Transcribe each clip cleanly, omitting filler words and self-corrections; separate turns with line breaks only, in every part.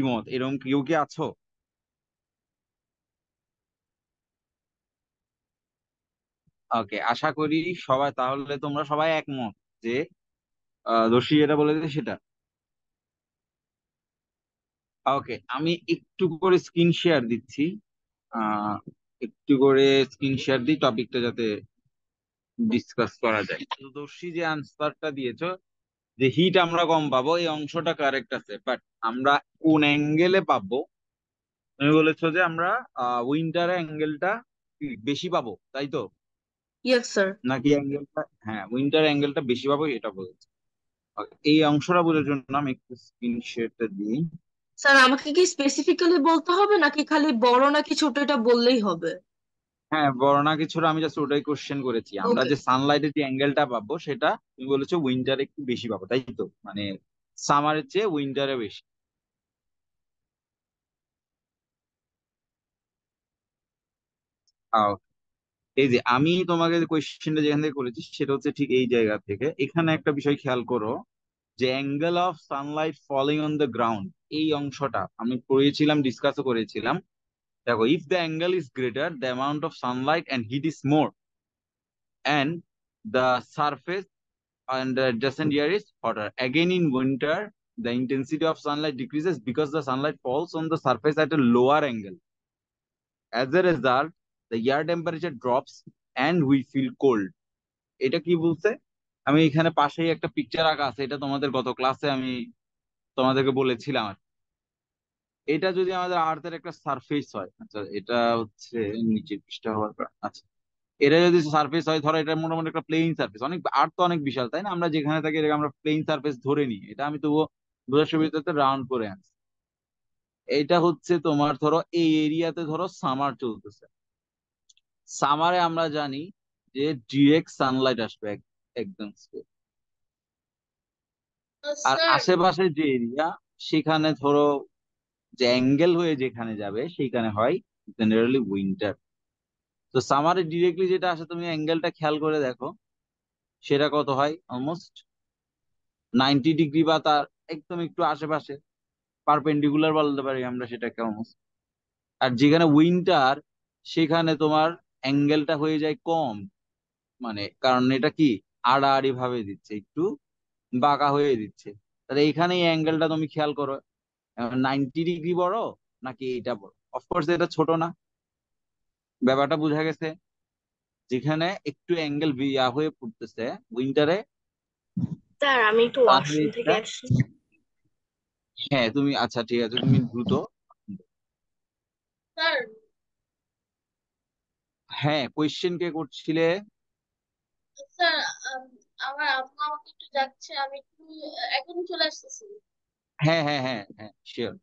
মত এরকম কেউ কি আছো? ওকে, আশা করি সবাই, তাহলে তোমরা সবাই একমত যে দর্শী যেটা বলেছে সেটা। ওকে, আমি একটু করে স্ক্রিন শেয়ার দিচ্ছি। আহ একটু করে স্ক্রিন শেয়ার দিই টপিকটা যাতে ডিসকাস করা যায়। তো দর্শী যে আনসারটা দিয়েছো যে হিট আমরা কম পাবো, এই অংশটা কারেক্ট আছে, বাট আমরা কোন অ্যাঙ্গেলে পাবো? তুমি বলেছো যে আমরা উইন্টারে অ্যাঙ্গেলটা বেশি পাবো, তাই তো?
Yes sir.
নাকি অ্যাঙ্গেলটা, হ্যাঁ উইন্টার অ্যাঙ্গেলটা বেশি পাবো এটা বলেছে। Okay, এই অংশটা বোঝার জন্য আমি একটু স্ক্রিন শেয়ারটা দিই।
স্যার আমাকে কি স্পেসিফিক্যালি বলতে হবে নাকি খালি বড় নাকি ছোট এটা বললেই হবে?
হ্যাঁ, বর্ণা কিছুটা আমি জাস্ট ওটাই কোশ্চেন করেছি। আমরা
ওকে।
যে সানলাইটের যে অ্যাঙ্গেলটা পাবো সেটা তুমি বলেছো উইন্টারে একটু বেশি পাবো, তাই তো? মানে সামারের চেয়ে উইন্টারে বেশি। আহ, এই যে আমি তোমাকে কোয়েশ্চেনটা যেখান থেকে করেছি সেটা হচ্ছে ঠিক এই জায়গা থেকে। এখানে একটা বিষয় খেয়াল করো যে angle of sunlight falling on the ground, এই অংশটা আমি পড়িয়েছিলাম, ডিসকাসও করেছিলাম। দেখো, if the angle is greater the amount of sunlight and heat is more, and the surface and the adjacent area is hotter. Again, in winter, the intensity of sunlight decreases because the sunlight falls on the surface at a lower angle. As a result, the air temperature drops and we feel cold. এটা কি বলছে? আমি এখানে পাশেই একটা picture আঁকা আছে, এটা তোমাদের গত ক্লাসে আমি তোমাদেরকে বলেছিলাম আর কি। এটা যদি আমাদের আর্থের একটা সারফেস হয়, আচ্ছা এটা হচ্ছে নিচের পৃষ্ঠা হওয়ার কারণ, আচ্ছা এটা যদি সার্ফেস হয়, ধরো এটা মোটামুটি একটা প্লেইন সার্ফেস, অনেক আর্ট তো অনেক বিশাল তাই না, আমরা যেখানে থাকি এটাকে আমরা প্লেইন সার্ফেস ধরে নিই, এটা আমি তবুও বোঝার সুবিধাতে রাউন্ড করে আনছি। এইটা হচ্ছে তোমার ধরো এই এরিয়াতে ধরো সামার চলতেছে। সামারে আমরা জানি যে ডিরেক্ট সানলাইট আসবে একদম straight। আর
স্যার।
আশেপাশে যে এরিয়া সেখানে ধরো যে অ্যাঙ্গেল হয়ে যেখানে যাবে সেইখানে হয় জেনারেলি উইন্টার। তো সামারে ডিরেক্টলি যেটা আসে তুমি অ্যাঙ্গেলটা খেয়াল করে দেখো, সেটা কত হয়? অলমোস্ট 90 ডিগ্রি বা তার একদম একটু আশেপাশে, পারপেন্ডিকুলার বলতে পারি আমরা সেটাকে অলমোস্ট। আর যেখানে উইন্টার সেখানে তোমার অ্যাঙ্গেলটা হয়ে যায় কম, মানে কারণ এটা কি আড়াআড়ি ভাবে দিচ্ছে, একটু বাঁকা হয়ে দিচ্ছে। তাহলে এইখানে এই অ্যাঙ্গেলটা তুমি খেয়াল করো, 90 ডিগ্রি বড় নাকি এটা বড়? অফকোর্স এটা ছোট না, ব্যাপারটা বোঝা গেছে। যেখানে একটু অ্যাঙ্গেল হয়ে পড়তেছে উইন্টারে,
স্যার আমি একটু
তাহলে
ওয়াশরুম থেকে
এটা,
আসি।
হ্যাঁ তুমি, আচ্ছা ঠিক আছে, তুমি দ্রুত।
স্যার।
হ্যাঁ, কোয়েশ্চেন কে করছিলে?
স্যার, আম, আমার আম্মা আমাকে একটু যাচ্ছে, আমি একটু এখনই চলে আসতেছি।
হ্যাঁ হ্যাঁ হ্যাঁ হ্যাঁ, শিওর।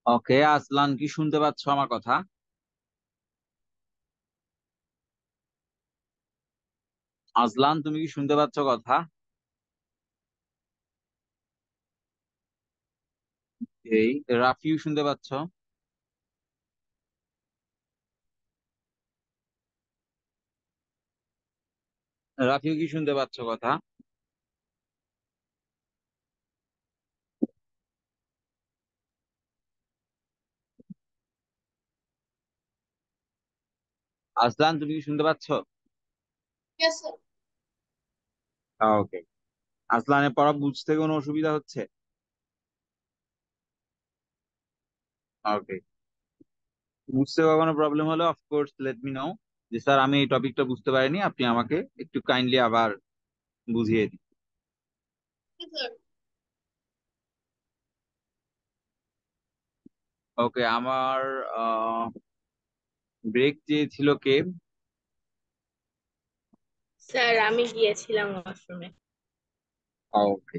ওকে, আসলান কি শুনতে পাচ্ছ আমার কথা? আজলান, তুমি কি শুনতে পাচ্ছ কথা? এই রাফিউ শুনতে পাচ্ছ? রাফিউ কি শুনতে পাচ্ছ কথা? আসলান, তুমি কি শুনতে পাচ্ছ?
Yes sir.
ওকে, আসলানের পড়া বুঝতে কোনো অসুবিধা হচ্ছে? ওকে, বুঝতে কোনো প্রবলেম হলে অফকোর্স লেট মি নো, যে স্যার আমি এই টপিকটা বুঝতে পারিনি, আপনি আমাকে একটু কাইন্ডলি আবার বুঝিয়ে দিন।
স্যার।
ওকে, আমার ব্রেক চেয়েছিল কে?
স্যার আমি গিয়েছিলাম ওয়াশরুমে।
ওকে,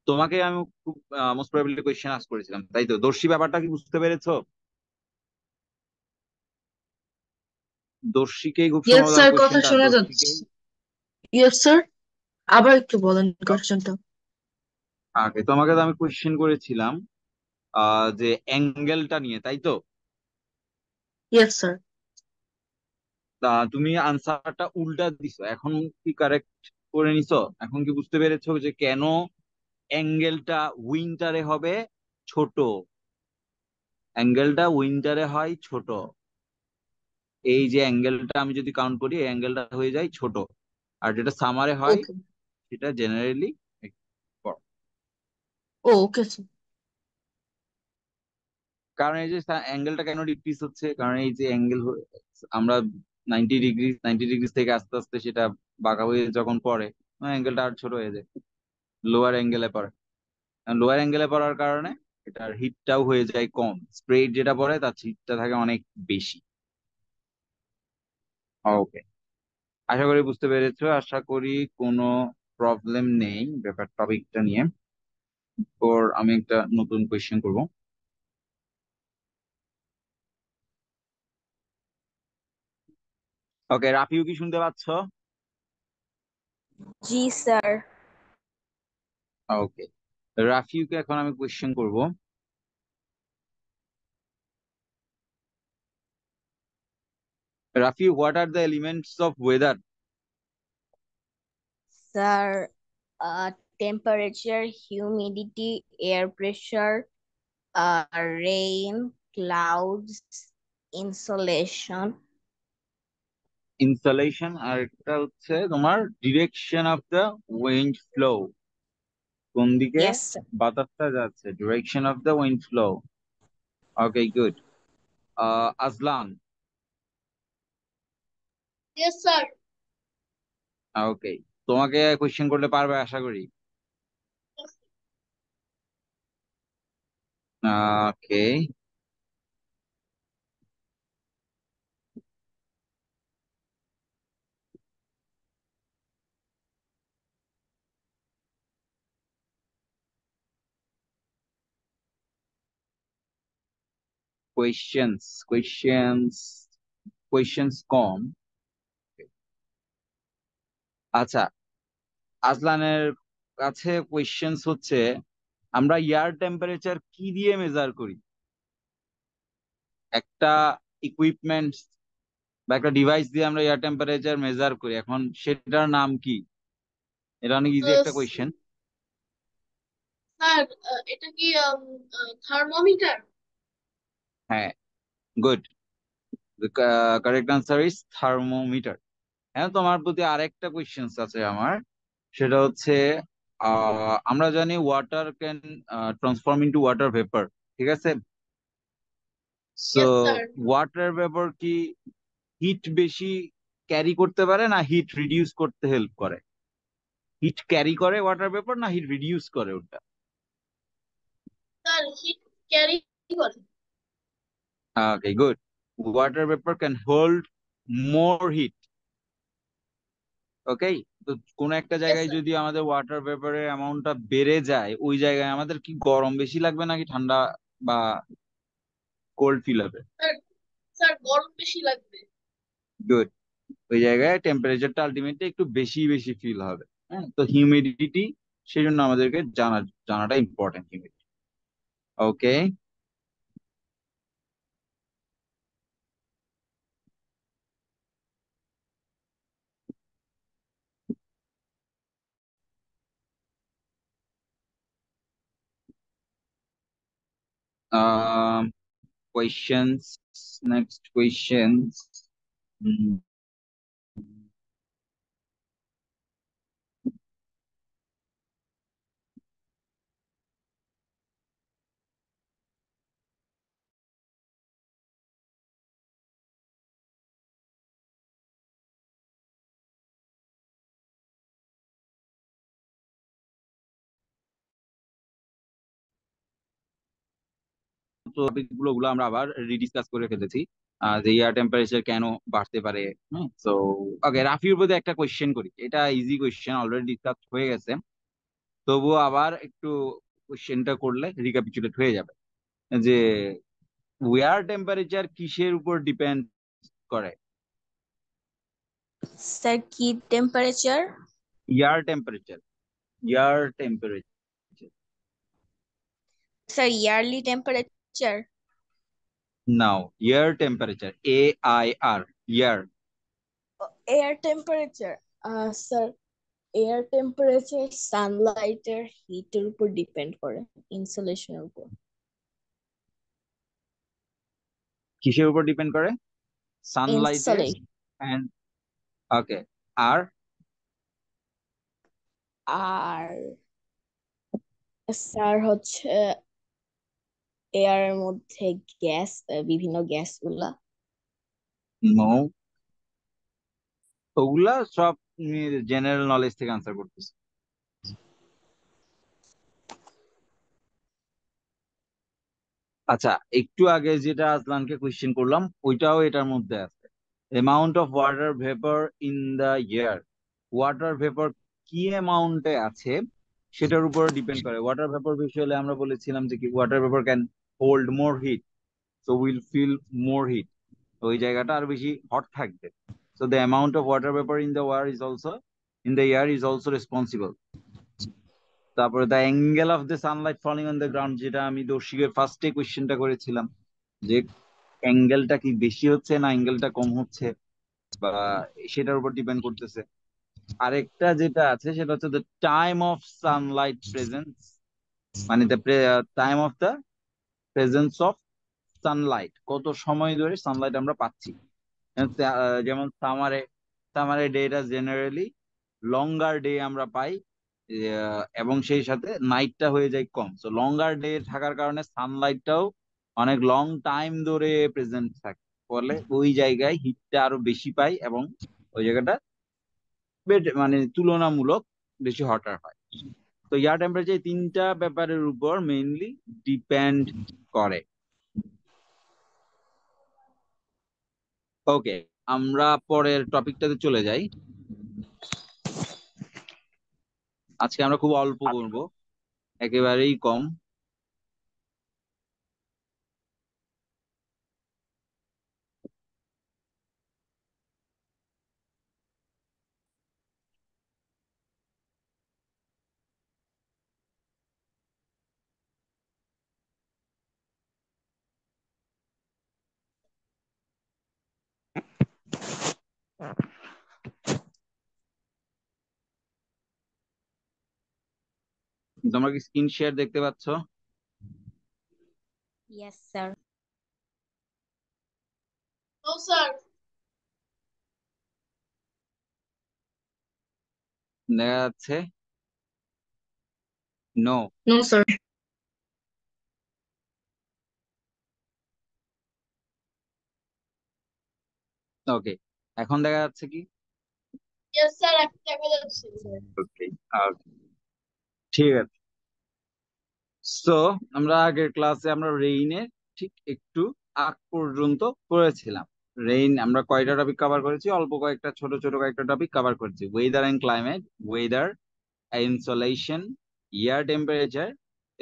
তোমাকে আমি খুব মোস্ট প্রবাবলি কোয়েশ্চেন আস্ক করেছিলাম, তাই তো? দর্শী ব্যাপারটা কি বুঝতে পেরেছো? দর্শীকেই খুব
ইয়েস
সম্ভবত
স্যার, কথা
কোয়েশ্চেনটা
শোনা যাচ্ছে।
দর্শীকেই।
ইয়েস স্যার, আবার একটু বলেন কোশ্চেনটা।
আগে তোমাকে তো আমি কোয়েশ্চেন করেছিলাম যে অ্যাঙ্গেলটা নিয়ে, তাই তো?
Yes sir.
তা তুমি আনসারটা উল্টা দিছো, এখন কি কারেক্ট করে নিছো? এখন কি বুঝতে পেরেছো যে কেন অ্যাঙ্গেলটা উইন্টারে হবে ছোট? অ্যাঙ্গেলটা উইন্টারে হয় ছোট। এই যে অ্যাঙ্গেলটা আমি যদি কাউন্ট করি, এই অ্যাঙ্গেলটা হয়ে যায় ছোট। আর যেটা সামারে হয়
ওকে।
সেটা জেনারেলি বড়।
Okay sir.
কারণ এই যে অ্যাঙ্গেলটা কেন ডিক্রিজ হচ্ছে, কারণ এই যে অ্যাঙ্গেল আমরা 90 ডিগ্রি থেকে আস্তে আস্তে সেটা বাঁকা হয়ে যখন পড়ে, অ্যাঙ্গেলটা আর ছোট হয়ে যায়, লোয়ার অ্যাঙ্গেলে পড়ে। লোয়ার অ্যাঙ্গেলে পড়ার কারণে এটার হিটটাও হয়ে যায় কম, স্প্রেড যেটা পড়ে তার হিটটা থাকে অনেক বেশি। ওকে, আশা করি বুঝতে পেরেছো, আশা করি কোনো প্রবলেম নেই ব্যাপার টপিকটা নিয়ে। ওর আমি একটা নতুন কোয়েশ্চেন করব। ওকে, রাফিও কি শুনতে পাচ্ছ?
জি স্যার।
ওকে, রাফিউকে এখন আমি কোয়েশ্চেন করব। Rafiu, what are the elements of weather?
Sir temperature, humidity, air pressure, rain, clouds, insolation.
Insolation, আর একটা হচ্ছে তোমার direction of the wind flow, কোন দিকে
ইয়েস স্যার।
বাতাসটা যাচ্ছে, direction of the wind flow. Okay, good. Azlan.
Yes sir.
Okay, তোমাকে question করলে পারবে আশা করি। ওকে, কোয়েশ্চেন্স কোয়েশ্চেন্স কোয়েশ্চেন্স কম। আচ্ছা, আজলানের কাছে কোয়েশ্চেন্স হচ্ছে, আমরা এয়ার টেম্পারেচার কি দিয়ে মেজার করি? একটা ইকুইপমেন্ট বা একটা ডিভাইস দিয়ে আমরা এয়ার টেম্পারেচার মেজার করি, এখন সেটার নাম কি? এটা অনেক ইজি
আহ,
একটা কোয়েশ্চেন।
স্যার, এটা কি থার্মোমিটার?
হ্যাঁ, good. Correct answer is thermometer. হ্যাঁ, তোমার প্রতি আরেকটা কোয়েশ্চেন আছে আমার, সেটা হচ্ছে আমরা জানি water can transform into water vapour, ঠিক আছে? So
yes sir.
Water vapour কি হিট বেশি ক্যারি করতে পারে না হিট রিডিউস করতে হেল্প করে? হিট ক্যারি করে ওয়াটার ভেপার না হিট রিডিউস করে ওটা?
স্যার, হিট ক্যারি করে।
Okay, good. Water vapour can hold more heat. Okay, তো কোন একটা
ইয়েস
জায়গায়
স্যার।
যদি আমাদের ওয়াটার ভেপারের অ্যামাউন্টটা বেড়ে যায়, ওই জায়গায় আমাদের কি গরম বেশি লাগবে নাকি ঠান্ডা বা কোল্ড ফিল হবে?
স্যার, স্যার গরম বেশি লাগবে।
গুড, ওই জায়গায় টেম্পারেচারটা আলটিমেটলি একটু বেশি বেশি ফিল হবে। হ্যাঁ, তো হিউমিডিটি, সেই জন্য আমাদেরকে জানাটা ইম্পর্টেন্ট, হিউমিডিটি। ওকে, questions, next questions. টপিক গুলো আমরা আবার রিডিসকাস করে ফেলেছি, যে এয়ার টেম্পারেচার কেন বাড়তে পারে। তো ওকে, রাফির প্রতি একটা কোয়েশ্চেন করি, এটা ইজি কোয়েশ্চেন, অলরেডি ডিসকাস হয়ে গেছে, তবুও আবার একটু কোয়েশ্চেনটা করলে রিক্যাপিচুলেট হয়ে যাবে। যে এয়ার টেম্পারেচার কিসের উপর ডিপেন্ড করে?
স্যার কি temperature?
Air temperature, air temperature.
Sir yearly temperature.
Now, air temperature, AIR, air.
Air temperature, sir air temperature সানলাইটের হিটের উপর ডিপেন্ড করে, ইনসুলেশনের উপর।
কিসের উপর ডিপেন্ড করে? সানলাইটের
ইনসুলেশন।
এন্ড, ওকে, আর
আর স্যার হচ্ছে এয়ারের মধ্যে গ্যাস, বিভিন্ন গ্যাস গুলা।
নো, ওগুলা সব জেনারেল নলেজ থেকে আনসার করতেছে। আচ্ছা, একটু আগে যেটা আজলানকে কোয়েশ্চেন করলাম ওইটাও এটার মধ্যে আছে। Amount of water vapour in the air, water vapour কি অ্যামাউন্টে আছে সেটার উপর ডিপেন্ড করে। ওয়াটার ভেপর বিষয়ে আমরা বলেছিলাম যে কি water vapour can hold more heat, so will feel more heat, ওই জায়গাটা আর বেশি হট থাকবে। So the amount of water vapour in the war is also, in the air is also responsible. তারপরে the angle of the sunlight falling on the ground, যেটা আমি দর্শকের ফার্স্টে কোয়েশ্চেনটা করেছিলাম, যে অ্যাঙ্গেলটা কি বেশি হচ্ছে না অ্যাঙ্গেলটা কম হচ্ছে, বা সেটার উপর ডিপেন্ড করতেছে। আরেকটা যেটা আছে সেটা হচ্ছে the time of sunlight presence, মানে the time of the presence of sunlight, কত সময় ধরে সানলাইট আমরা পাচ্ছি। যেমন সামারে, ডেটা জেনারেলি লঙ্গার ডে আমরা পাই, এবং সেই সাথে নাইটটা হয়ে যায় কম। তো লঙ্গার ডে থাকার কারণে সানলাইটটাও অনেক লং টাইম ধরে প্রেজেন্ট থাকে, ফলে ওই জায়গায় হিটটা আরো বেশি পাই এবং ওই জায়গাটা মানে তুলনামূলক বেশি হটার হয়। তো এয়ার টেম্পারেচার তিনটা ব্যাপারের উপর মেইনলি ডিপেন্ড করে। ওকে, আমরা পরের টপিকটাতে চলে যাই। আজকে আমরা খুব অল্প করবো, একেবারেই কম। তোমরা কি স্ক্রিন শেয়ার দেখতে পাচ্ছ?
Yes sir.
No sir.
দেখা যাচ্ছে? নো।
No sir.
ওকে, এখন দেখা যাচ্ছে কি?
ইয়েস স্যার, এখন দেখা যাচ্ছে।
ওকে, ঠিক আছে। সো আমরা আগের ক্লাসে আমরা রেইনের ঠিক একটু আগ পর্যন্ত পড়েছিলাম। রেইন আমরা কয়টা টপিক কভার করেছি? অল্প কয়েকটা, ছোট ছোট কয়েকটা টপিক কভার করেছি। Weather and climate, weather, insolation, air temperature,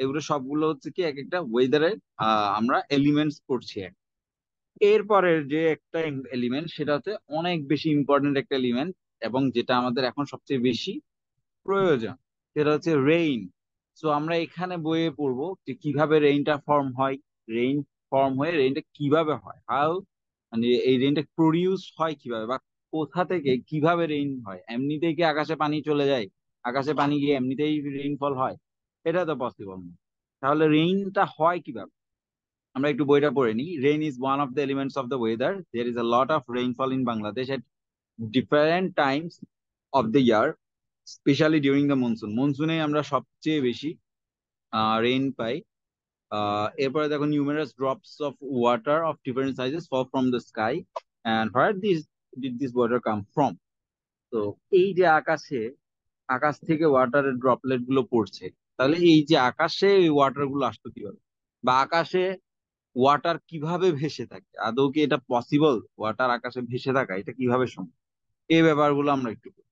এগুলো সবগুলো হচ্ছে কি এক একটা ওয়েদারের আমরা এলিমেন্টস পড়ছি। এরপরের যে একটা এলিমেন্ট সেটা হচ্ছে অনেক বেশি ইম্পর্টেন্ট একটা এলিমেন্ট, এবং যেটা আমাদের এখন সবচেয়ে বেশি প্রয়োজন, সেটা হচ্ছে রেইন। সো আমরা এখানে বইয়ে পড়বো যে কিভাবে রেইনটা ফর্ম হয়, রেইন ফর্ম হয়ে রেইনটা কিভাবে হয়, হাউ, মানে এই রেইনটা প্রডিউস হয় কিভাবে, বা কোথা থেকে কিভাবে রেইন হয়। এমনিতেই কি আকাশে পানি চলে যায়, আকাশে পানি গিয়ে এমনিতেই রেইনফল হয়? এটা তো পসিবল না। তাহলে রেইনটা হয় কিভাবে? আমরা একটু বইটা পড়ে নিই। Rain is one of the elements of the weather. There is a lot of rainfall in Bangladesh at different times of the year, specially during the monsoon. মনসুনে আমরা সবচেয়ে বেশি রেইন পাই। এরপরে দেখো, numerous drops of water of different sizes fall from the sky, and where did this water come from. তো এই যে আকাশে, আকাশ থেকে ওয়াটারের ড্রপলেট গুলো পড়ছে, তাহলে এই যে আকাশে এই ওয়াটার গুলো আসতো কিভাবে, বা আকাশে ওয়াটার কিভাবে ভেসে থাকে, আদৌ কি এটা পসিবল? ওয়াটার আকাশে ভেসে থাকা এটা কিভাবে সম্ভব, এই ব্যাপারগুলো আমরা একটু করি।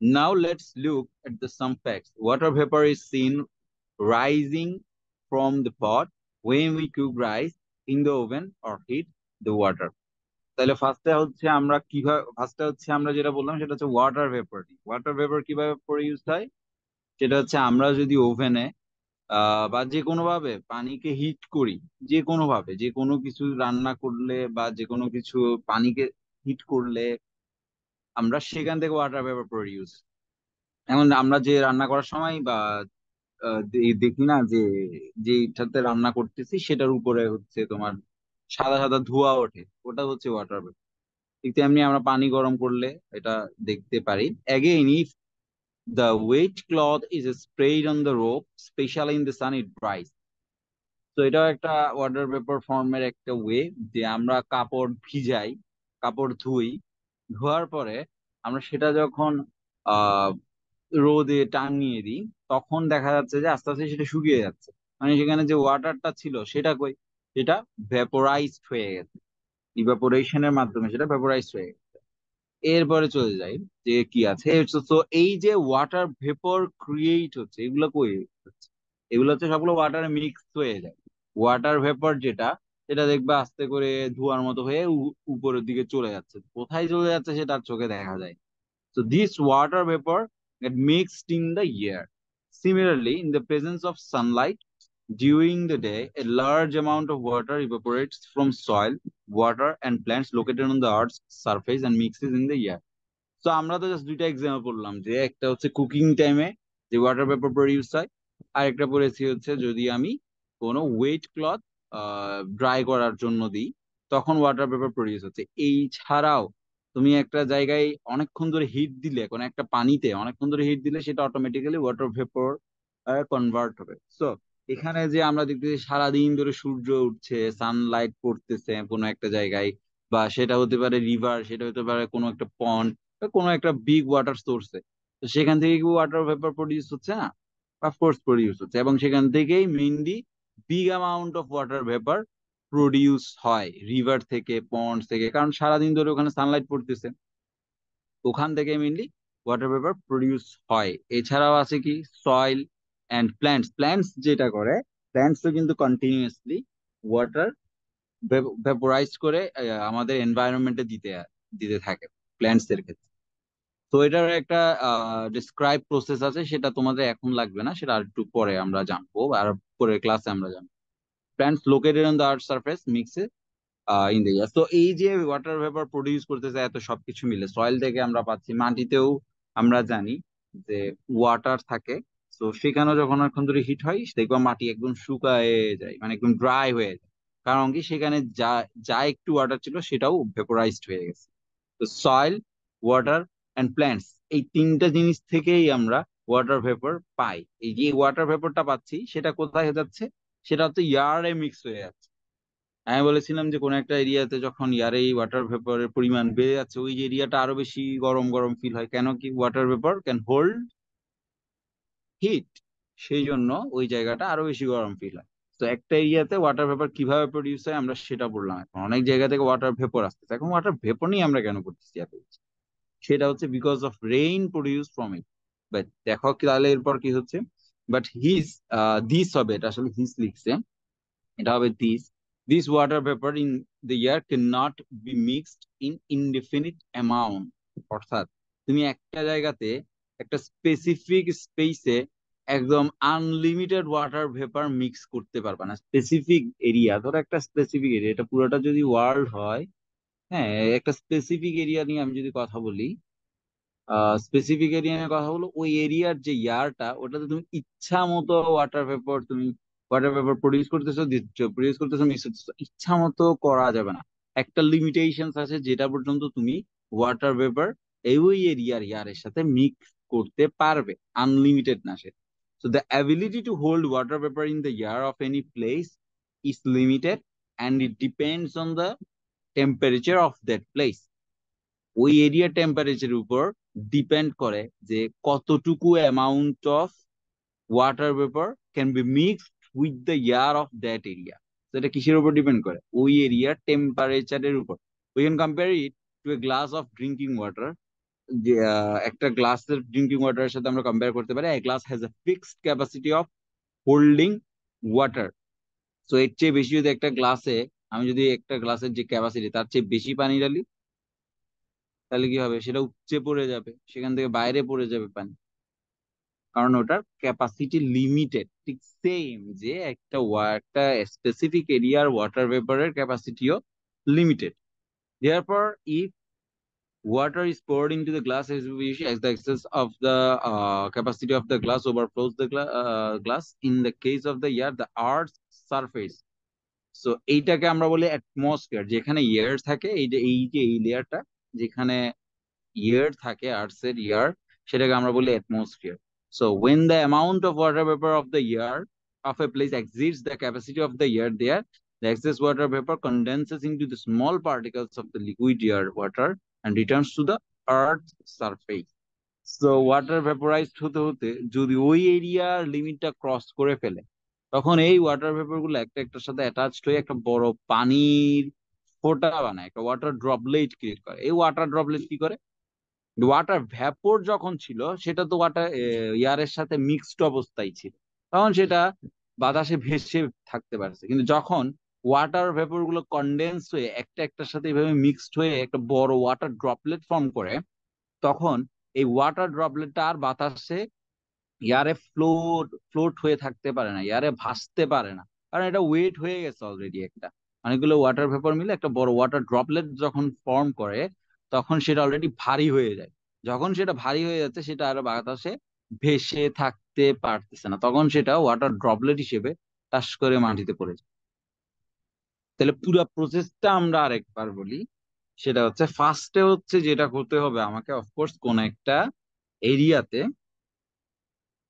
Now let's look at the some facts. Water vapour is seen rising from the pot when we cook rice in the oven or heat the water. তাহলে ফার্স্টে হচ্ছে আমরা যেটা বললাম সেটা হচ্ছে ওয়াটার ভেপর। ওয়াটার ভেপর কিভাবে প্রডিউস হয়, সেটা হচ্ছে আমরা যদি ওভেনে বা যে কোনো ভাবে পানিকে হিট করি, যে কোনো ভাবে যে কোনো কিছু রান্না করলে বা যে কোনো কিছু পানিকে হিট করলে আমরা সেখান থেকে ওয়াটার ভেপর প্রডিউস। এখন আমরা যে রান্না করার সময় বা দেখি না যে যেটাতে রান্না করতেছি সেটার উপরে হচ্ছে তোমার সাদা সাদা ধোঁয়া ওঠে, ওটা হচ্ছে ওয়াটার ভেপর। ঠিক তেমনি আমরা পানি গরম করলে এটা দেখতে পারি। Again if the wet cloth is spread on the rope specially in the sun it dries. তো এটাও একটা ওয়াটার ভেপর ফর্মের একটা ওয়ে, যে আমরা কাপড় ভিজাই, কাপড় ধুই, ধোয়ার পরে আমরা সেটা যখন আহ রোদে টাঙিয়ে দিই, তখন দেখা যাচ্ছে যে আস্তে আস্তে সেটা শুকিয়ে যাচ্ছে। মানে সেখানে যে ওয়াটারটা ছিল সেটা কই, সেটা ভেপোরাইজড হয়ে গেছে, ইভাপোরেশনের মাধ্যমে সেটা ভেপোরাইজড হয়ে গেছে। এরপরে চলে যাই যে কি আছে। তো এই যে ওয়াটার ভেপর ক্রিয়েট হচ্ছে, এগুলো কই হচ্ছে? এগুলো হচ্ছে সবগুলো ওয়াটার মিক্স হয়ে যায়। ওয়াটার ভেপর যেটা, সেটা দেখবে আস্তে করে ধোঁয়ার মতো হয়ে উপরের দিকে চলে যাচ্ছে, কোথায় চলে যাচ্ছে সেটা আর চোখে দেখা যায়। So this water vapor get mixed in the air. Similarly, in the presence of sunlight during the day, a large amount of water evaporates from soil, water, and plants located on the Earth's surface and mixes in the air. তো আমরা তো just দুইটা example বললাম, যে একটা হচ্ছে cooking টাইমে যে ওয়াটার ভেপর প্রডিউস হয়, আর একটা পড়েছি হচ্ছে যদি আমি কোনো ওয়েট ক্লথ ড্রাই করার জন্য দিই, তখন ওয়াটার ভেপর প্রডিউস হচ্ছে। এই ছাড়াও তুমি একটা জায়গায় অনেকক্ষণ ধরে হিট দিলে, কোনো একটা পানিতে অনেকক্ষণ ধরে হিট দিলে সেটা অটোমেটিক্যালি ওয়াটার ভেপর কনভার্ট হবে। সো এখানে যে আমরা দেখতেছি সারাদিন ধরে সূর্য উঠছে, সানলাইট পড়তেছে কোনো একটা জায়গায়, বা সেটা হতে পারে রিভার, সেটা হতে পারে কোনো একটা পন্ড, কোনো একটা বিগ ওয়াটার সোর্সে, তো সেখান থেকে কি ওয়াটার ভেপার প্রডিউস হচ্ছে না? অফকোর্স প্রডিউস হচ্ছে, এবং সেখান থেকেই mainly big amount of water vapour produce হয় রিভার থেকে, পন্ড থেকে, কারণ সারাদিন ধরে ওখানে সানলাইট পড়তেছে, ওখান থেকে মেইনলি ওয়াটার ভেপার প্রডিউস হয়। এছাড়াও আছে কি সয়েল অ্যান্ড প্ল্যান্টস। প্ল্যান্টস যেটা করে, প্ল্যান্টসও কিন্তু কন্টিনিউয়াসলি ওয়াটার ভেপোরাইজ করে আমাদের এনভায়রনমেন্টে দিতে দিতে থাকে প্ল্যান্টস এর ক্ষেত্রে। তো এটার একটা ডিসক্রাইব প্রসেস আছে, সেটা তোমাদের এখন লাগবে না, সেটা আর একটু পরে আমরা জানবো, আর পরের ক্লাসে আমরা জানবো। Plants located on the earth surface mixes in the air. তো এই যে ওয়াটার ভেপার প্রডিউস করতেছে এত সবকিছু মিলে, সয়েল থেকে আমরা পাচ্ছি, মাটিতেও আমরা জানি যে ওয়াটার থাকে। তো সেখানেও যখন অনেকক্ষণ ধরে হিট হয় দেখবা মাটি একদম শুকায় যায়, মানে একদম ড্রাই হয়ে যায়। কারণ কি সেখানে যা যা একটু ওয়াটার ছিল সেটাও ভেপোরাইজড হয়ে গেছে। তো সয়েল, ওয়াটার অ্যান্ড প্ল্যান্টস, এই তিনটা জিনিস থেকেই আমরা ওয়াটার ভেপর পাই। এই যে ওয়াটার ভেপরটা পাচ্ছি সেটা কোথায় হয়ে যাচ্ছে, সেটা হচ্ছে ইয়ারে মিক্স হয়ে যাচ্ছে। আমি বলেছিলাম যে কোনো একটা এরিয়াতে যখন ইয়ারে এই ওয়াটার ভেপরের পরিমাণ বেড়ে যাচ্ছে, ওই যে এরিয়াটা আরো বেশি গরম গরম ফিল হয়। কেন কি water vapour can hold heat, সেই জন্য ওই জায়গাটা আরো বেশি গরম ফিল হয়। তো একটা এরিয়াতে ওয়াটার ভেপর কিভাবে প্রডিউস হয় আমরা সেটা বললাম। এখন অনেক জায়গা থেকে ওয়াটার ভেপর আসতেছে, এখন ওয়াটার ভেপর নিয়ে আমরা কেন করতেছি এত কিছু? সেটা হচ্ছে because of rain produce from it. But দেখো কি তাহলে এরপর কি হচ্ছে, বাট হিস দিস হবে, এটা আসলে হিস লিখছে, এটা হবে this water vapour in the air can not be mixed in indefinite amount. অর্থাৎ তুমি একটা জায়গাতে একটা স্পেসিফিক স্পেসে একদম আনলিমিটেড ওয়াটার ভেপার মিক্স করতে পারবে না। স্পেসিফিক এরিয়া, ধরো একটা স্পেসিফিক এরিয়া, এটা পুরোটা যদি ওয়ার্ল্ড হয়, হ্যাঁ, একটা স্পেসিফিক এরিয়া নিয়ে আমি যদি কথা বলি, স্পেসিফিক এরিয়া নিয়ে কথা বলো, ওই এরিয়ার যে ইয়ারটা, ওটাতে তুমি ইচ্ছা মতো ওয়াটার পেপার প্রডিউস করতেছো, দিচ্ছ, প্রডিউস করতেছো, মিক্স করতেছো, ইচ্ছা মতো করা যাবে না। একটা লিমিটেশনস আছে যেটা পর্যন্ত তুমি ওয়াটার পেপার এই ওই এরিয়ার ইয়ারের সাথে মিক্স করতে পারবে, আনলিমিটেড না সে। So the ability to hold water vapour in the air of any place is limited and it depends on the temperature of that place. ওই এরিয়া টেম্পারেচারের উপর ডিপেন্ড করে যে কতটুকু amount of water vapour can be mixed with the air of that area. তো এটা কিসের উপর ডিপেন্ড করে? ওই এরিয়ার টেম্পারেচারের উপর। We can compare it to a glass of drinking water. যে একটা গ্লাসের ড্রিঙ্কিং ওয়াটারের সাথে আমরা কম্পেয়ার করতে পারি। A glass has a fixed capacity of holding water. তো এর চেয়ে বেশি যদি একটা গ্লাসে, আমি যদি একটা গ্লাসের যে ক্যাপাসিটি তার চেয়ে বেশি পানি ঢালি, তাহলে কি হবে? সেটা উপচে পড়ে যাবে, সেখান থেকে বাইরে পড়ে যাবে পানি, কারণ ওটার ক্যাপাসিটি লিমিটেড। ঠিক সেম যে একটা স্পেসিফিক এরিয়ার ওয়াটার ভেপারের ক্যাপাসিটিও limited. Therefore, if water is poured into the glass as the excess of the capacity of the glass overflows the glass, in the case of the air, the earth's surface. So এইটাকে আমরা বলি atmosphere. যেখানে air থাকে, এই যে এই লেয়ারটা যেখানে এয়ার থাকে, আর্থস এর এয়ার, সেটাকে আমরা বলি atmosphere. So when the amount of water vapor of the air of a place exceeds the capacity of the air there, the excess water vapor condenses into the small particles of the liquid air water and returns to the earth's surface. So water vaporized হতে হতে যদি ওই এরিয়ার লিমিটটা cross করে ফেলে, তখন এই water vapour গুলো একটা একটার সাথে অ্যাটাচড হয়ে একটা বড় পানির ফোঁটা বানায়, একটা ওয়াটার ড্রপলেট ক্রিয়েট করে। এই ওয়াটার ড্রপলেট কি করে? ওয়াটার ভ্যাপর যখন ছিল সেটা তো ওয়াটার এয়ারের সাথে মিক্সড অবস্থায় ছিল, তখন সেটা বাতাসে ভেসে থাকতে পারছে। কিন্তু যখন ওয়াটার ভেপর গুলো কন্ডেন্স হয়ে একটা একটার সাথে এইভাবে মিক্সড হয়ে একটা বড় ওয়াটার ড্রপলেট ফর্ম করে, তখন এই ওয়াটার ড্রপলেটটা আর বাতাসে এয়ারে ফ্লোট ফ্লোট হয়ে থাকতে পারে না, এয়ারে ভাসতে পারে না, কারণ এটা ওয়েট হয়ে গেছে অলরেডি। একটা অনেকগুলো ওয়াটার ভেপর মিলে একটা বড় ওয়াটার ড্রপলেট যখন ফর্ম করে, তখন সেটা অলরেডি ভারী হয়ে যায়। যখন সেটা ভারী হয়ে যাচ্ছে, সেটা আর বাতাসে ভেসে থাকতে পারতেছে না, তখন সেটা ওয়াটার ড্রপলেট হিসেবে টাস করে মাটিতে পড়ে যায়। তাহলে পুরো প্রসেসটা আমরা আরেকবার বলি। সেটা হচ্ছে, ফার্স্টে হচ্ছে যেটা করতে হবে আমাকে, অফকোর্স কোন একটা এরিয়াতে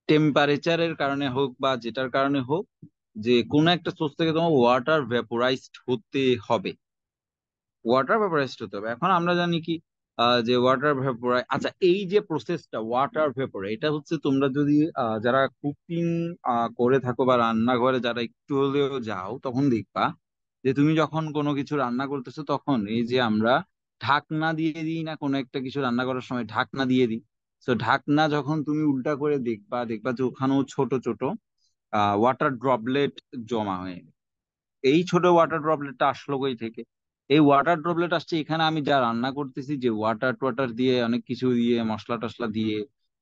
টেম্পারেচারের কারণে হোক বা যেটার কারণে হোক, যে কোনো একটা সোর্স থেকে তোমার ওয়াটার ভেপোরাইজড হতে হবে। ওয়াটার ভেপোরাইজড হতে হবে। এখন আমরা জানি কি, যে ওয়াটার ভেপোরাই, আচ্ছা, এই যে প্রসেসটা ওয়াটার ভেপোর, এটা হচ্ছে তোমরা যদি যারা কুকিং করে থাকো বা রান্নাঘরে যারা একটু হলেও যাও, তখন দেখবা যে তুমি যখন কোনো কিছু রান্না করতেছো, তখন এই যে আমরা ঢাকনা দিয়ে দিই না, কোনো একটা কিছু রান্না করার সময় ঢাকনা দিয়ে দিই। তো ঢাকনা যখন তুমি উল্টা করে দেখবা, দেখবা যে ওখানেও ছোট ছোট ওয়াটার ড্রপলেট জমা হয়ে গেছে। এই ছোট ওয়াটার ড্রপলেটটা আসলো কই থেকে? এই ওয়াটার ড্রপলেট আসছে এখানে আমি যা রান্না করতেছি, যে ওয়াটার টোয়াটার দিয়ে অনেক কিছু দিয়ে মশলা টশলা দিয়ে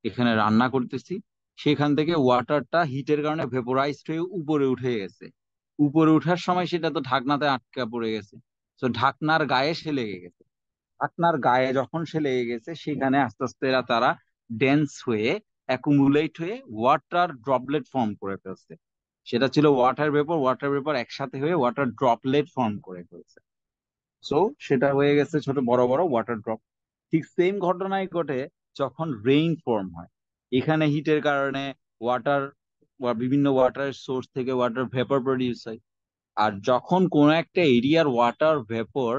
এখানে রান্না করতেছি, সেখান থেকে ওয়াটারটা হিটের কারণে ভেপোরাইজড হয়ে উপরে উঠে গেছে। উপরে ওঠার সময় সেটা তো ঢাকনাতে আটকা পড়ে গেছে। তো ঢাকনার গায়ে সে লেগে গেছে। ঢাকনার গায়ে যখন সে লেগে গেছে, সেখানে আস্তে আস্তে এরা তারা ডেন্স হয়ে অ্যাকুমুলেট হয়ে ওয়াটার ড্রপলেট ফর্ম করে ফেলছে। সেটা ছিল ওয়াটার ভেপর, ওয়াটার ভেপর একসাথে হয়ে ওয়াটার ড্রপলেট ফর্ম করে ফেলছে। সো সেটা হয়ে গেছে ছোট বড় বড় ওয়াটার ড্রপ। ঠিক সেম ঘটনাই ঘটে যখন রেইন ফর্ম হয়। এখানে হিটের কারণে ওয়াটার বা বিভিন্ন ওয়াটার সোর্স থেকে ওয়াটার ভেপর প্রডিউস হয়। আর যখন কোন একটা এরিয়ার ওয়াটার ভেপর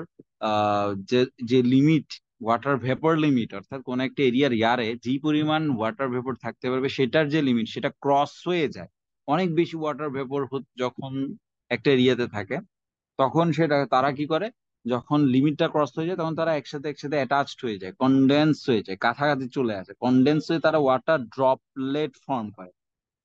যে যে লিমিট, ওয়াটার ভেপর লিমিট, অর্থাৎ কোন একটা এরিয়ার ইয়ারে যে পরিমাণ ওয়াটার ভেপর থাকতে পারবে সেটার যে লিমিট, সেটা ক্রস হয়ে যায়। অনেক বেশি ওয়াটার ভেপর যখন একটা এরিয়াতে থাকে, তখন সেটা তারা কি করে, যখন লিমিটটা ক্রস হয়ে যায়, তখন তারা একসাথে একসাথে অ্যাটাচড হয়ে যায়, কনডেন্স হয়ে যায়, কাছাকাছি চলে আসে। কনডেন্স হয়ে তারা ওয়াটার ড্রপলেট ফর্ম করে।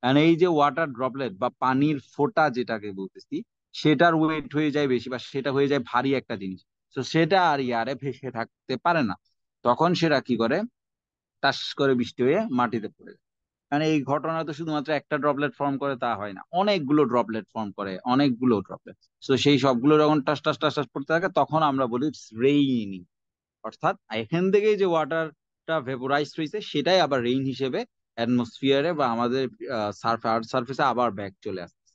আর এই যে ওয়াটার ড্রপলেট বা পানির ফোঁটা যেটাকে বলতেছি, সেটার ওয়েট হয়ে যায় বেশি, বা সেটা হয়ে যায় ভারী একটা জিনিস। তো সেটা আর ইয়ারে ভেসে থাকতে পারে না, তখন সেটা কি করে, টাস করে বৃষ্টি হয়ে মাটিতে পড়ে যায়। মানে এই ঘটনা তো শুধুমাত্র একটা ড্রপলেট ফর্ম করে তা হয় না, অনেকগুলো ড্রপলেট ফর্ম করে, অনেকগুলো ড্রপলেট। তো সেই সবগুলো যখন টাস টাস টাস টাস পড়তে থাকে, তখন আমরা বলি রেইনি। অর্থাৎ এখান থেকেই যে ওয়াটারটা ভেপোরাইজ হয়েছে, সেটাই আবার রেইন হিসেবে অ্যাটমসফিয়ারে বা আমাদের আর্থ সার্ফেসে আবার ব্যাক চলে আসছে।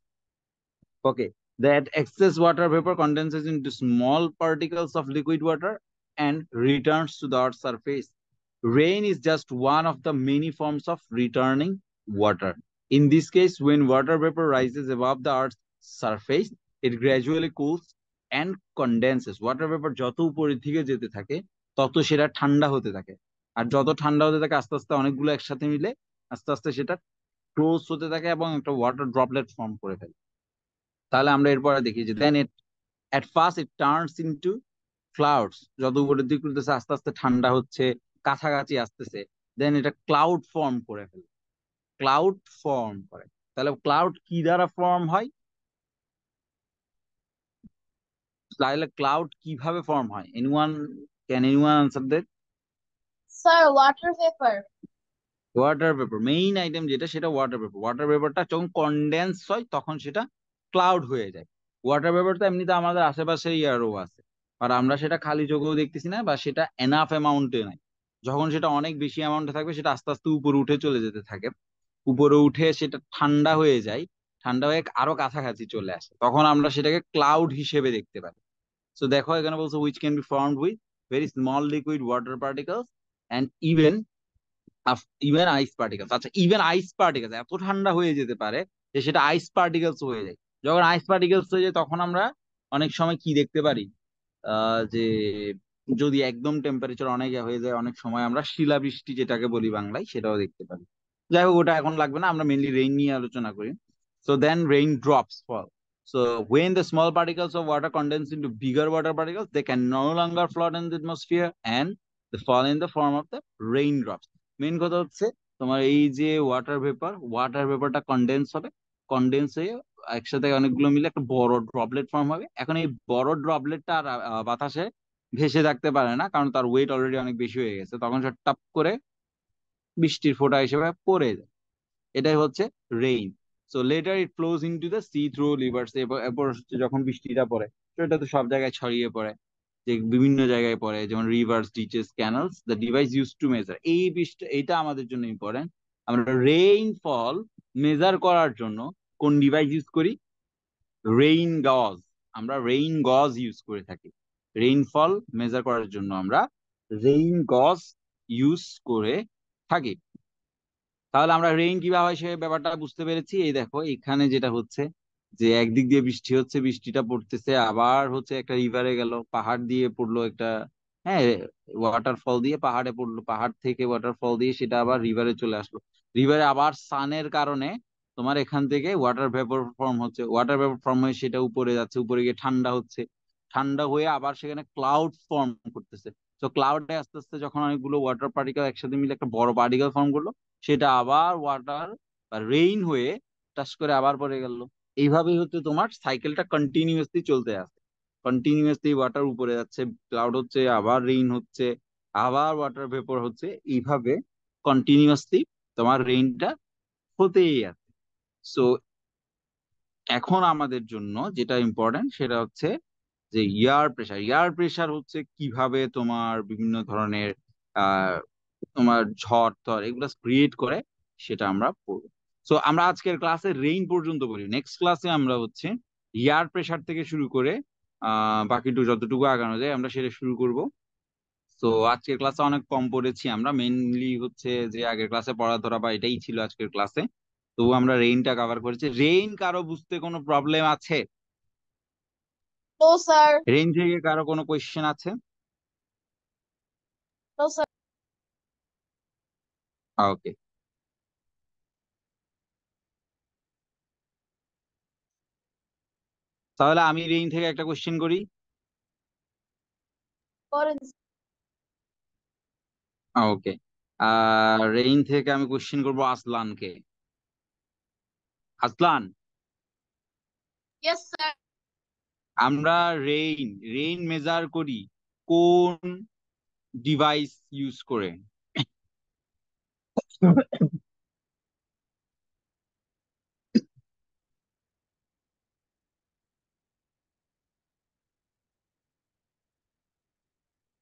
Okay, that excess water vapor condenses into small particles of liquid water and returns to the Earth's surface. Rain is just one of the many forms of returning water. In this case, when water vapor rises above the Earth's surface, it gradually cools and condenses. Water vapor যত উপরের দিকে যেতে থাকে, তত সেটা ঠান্ডা হতে থাকে। আর যত ঠান্ডা হতে থাকে, আস্তে আস্তে অনেকগুলো একসাথে মিলে আস্তে আস্তে সেটা ক্লোজ হতে থাকে এবং একটা ওয়াটার ড্রপলেট ফর্ম করে ফেলে। তাহলে আমরা এরপরে দেখি যে then it at first it turns into clouds, যত উপরের দিকে উঠতেছে আস্তে আস্তে ঠান্ডা হচ্ছে, কাছাকাছি আসতেছে, দেন এটা ক্লাউড ফর্ম করে ফেলে, ক্লাউড ফর্ম করে। তাহলে ক্লাউড কি দ্বারা ফর্ম হয়? তাহলে ক্লাউড কিভাবে ফর্ম হয়? Anyone, can anyone answer that?
Sir water vapour.
Water paper, main item যেটা সেটা ওয়াটার পেপার। ওয়াটার পেপারটা যখন কনডেন্স হয় তখন সেটা ক্লাউড হয়ে যায়। ওয়াটার পেপার তো এমনিতে আমাদের আশেপাশে ইয়ারও আছে, আর আমরা সেটা খালি চোখেও দেখতেছি না, বা সেটা এনাফ অ্যামাউন্টে নাই। যখন সেটা অনেক বেশি অ্যামাউন্টে থাকবে সেটা আস্তে আস্তে উপরে উঠে চলে যেতে থাকে, উপরে উঠে সেটা ঠান্ডা হয়ে যায়, ঠান্ডা হয়ে আরো কাছাকাছি চলে আসে, তখন আমরা সেটাকে ক্লাউড হিসেবে দেখতে পাই। সো দেখো এখানে বলছে which can be formed with very small liquid water particles and even even ice particles. আচ্ছা, ইভেন আইস পার্টিকেলস এত ঠান্ডা হয়ে যেতে পারে যে সেটা আইস পার্টিকেলস হয়ে যায়। যখন আইস পার্টিকেলস হয়ে যায় তখন আমরা অনেক সময় কি দেখতে পারি, যে যদি একদম টেম্পারেচার অনেক হয়ে যায় অনেক সময় আমরা শিলাবৃষ্টি যেটাকে বলি বাংলায় সেটাও দেখতে পারি। যাই হোক, ওটা এখন লাগবে না, আমরা মেনলি রেইন নিয়ে আলোচনা করি। So then rain drops fall. So when the small particles of water condense into bigger water particles, they can no longer float in the atmosphere and they fall in the form of the raindrops. Main কথা হচ্ছে তোমার এই যে water ভেপারটা condense হবে, condense হয়ে একসাথে অনেকগুলো মিলে একটা বড় ড্রপলেট ফর্ম হবে। এখন এই বড় ড্রপলেটটা আর বাতাসে ভেসে থাকতে পারে না, কারণ তার ওয়েট অলরেডি অনেক বেশি হয়ে গেছে, তখন সে টপ করে বৃষ্টির ফোঁটা হিসেবে পড়ে যায়। এটাই হচ্ছে rain. So later it flows into the sea through rivers. এরপর হচ্ছে যখন বৃষ্টিটা পড়ে, তো এটা তো সব জায়গায় ছড়িয়ে পড়ে, যে বিভিন্ন জায়গায় পড়ে, যেমন rivers, ditches, canals. The device use to measure, এই বৃষ্টি এইটা আমাদের জন্য ইম্পর্টেন্ট। আমরা রেইনফল মেজার করার জন্য কোন ডিভাইস ইউজ করি? রেইন গজ। আমরা রেইন গজ ইউজ করে থাকি। রেইনফল মেজার করার জন্য আমরা রেইন গজ ইউজ করে থাকি। তাহলে আমরা রেইন কিভাবে হয় সে ব্যাপারটা বুঝতে পেরেছি। এই দেখো এখানে যেটা হচ্ছে যে একদিক দিয়ে বৃষ্টি হচ্ছে, বৃষ্টিটা পড়তেছে, আবার হচ্ছে একটা রিভারে গেল, পাহাড় দিয়ে পড়লো একটা, হ্যাঁ, ওয়াটারফল দিয়ে পাহাড়ে পড়লো, পাহাড় থেকে ওয়াটারফল দিয়ে সেটা আবার রিভারে চলে আসলো, রিভারে আবার সানের কারণে তোমার এখান থেকে ওয়াটার ভেপর ফর্ম হচ্ছে, ওয়াটার ভেপর ফর্ম হয়ে সেটা উপরে যাচ্ছে, উপরে গিয়ে ঠান্ডা হচ্ছে, ঠান্ডা হয়ে আবার সেখানে ক্লাউড ফর্ম করতেছে। তো ক্লাউডে আস্তে আস্তে যখন অনেকগুলো ওয়াটার পার্টিকেল একসাথে মিলে একটা বড় পার্টিকেল ফর্ম করলো, সেটা আবার ওয়াটার বা রেইন হয়ে টাচ করে আবার পড়ে গেল। এইভাবেই হচ্ছে তোমার সাইকেলটা কন্টিনিউয়াসলি চলতে আছে, কন্টিনিউয়াসলি ওয়াটার উপরে যাচ্ছে, ক্লাউড হচ্ছে, আবার রেইন হচ্ছে, আবার ওয়াটার ভেপর হচ্ছে, এইভাবে কন্টিনিউয়াসলি তোমার রেইনটা হতেই আছে। সো এখন আমাদের জন্য যেটা ইম্পর্টেন্ট সেটা হচ্ছে যে এয়ার প্রেসার। এয়ার প্রেসার হচ্ছে কিভাবে তোমার বিভিন্ন ধরনের আহ তোমার ঝড় টর এগুলো ক্রিয়েট করে সেটা আমরা পড়বো। সো আমরা আজকের ক্লাসে রেইন পর্যন্ত পড়ি, নেক্সট ক্লাসে আমরা হচ্ছে এয়ার প্রেসার থেকে শুরু করে বাকিটুকু যতটুকু আগানো যায় আমরা সেটা শুরু করব। তো আজকের ক্লাসে অনেক কম পড়েছি আমরা, মেইনলি হচ্ছে যে আগের ক্লাসে পড়া ধরা বা এটাই ছিল আজকের ক্লাসে। তো আমরা রেইনটা কভার করেছি। রেইন কারো বুঝতে কোনো প্রবলেম আছে?
No sir.
রেইন থেকে কারো কোনো কোয়েশ্চেন আছে?
No sir.
ওকে, তাহলে আমি রেইন থেকে একটা কোয়েশ্চেন করি।
করেন।
ওকে, রেইন থেকে আমি কোশ্চেন করবো আসলানকে। Aslan,
yes sir.
আমরা রেইন রেইন মেজার করি কোন ডিভাইস ইউজ করে?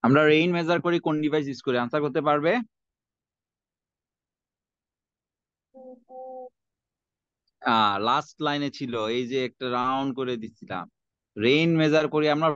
আমরা রেইন মেজার করি কোন ডিভাইস ইউজ করে? আনসার করতে পারবে? লাস্ট লাইনে ছিল, এই যে একটা রাউন্ড করে দিচ্ছিলাম, রেইন মেজার করি আমরা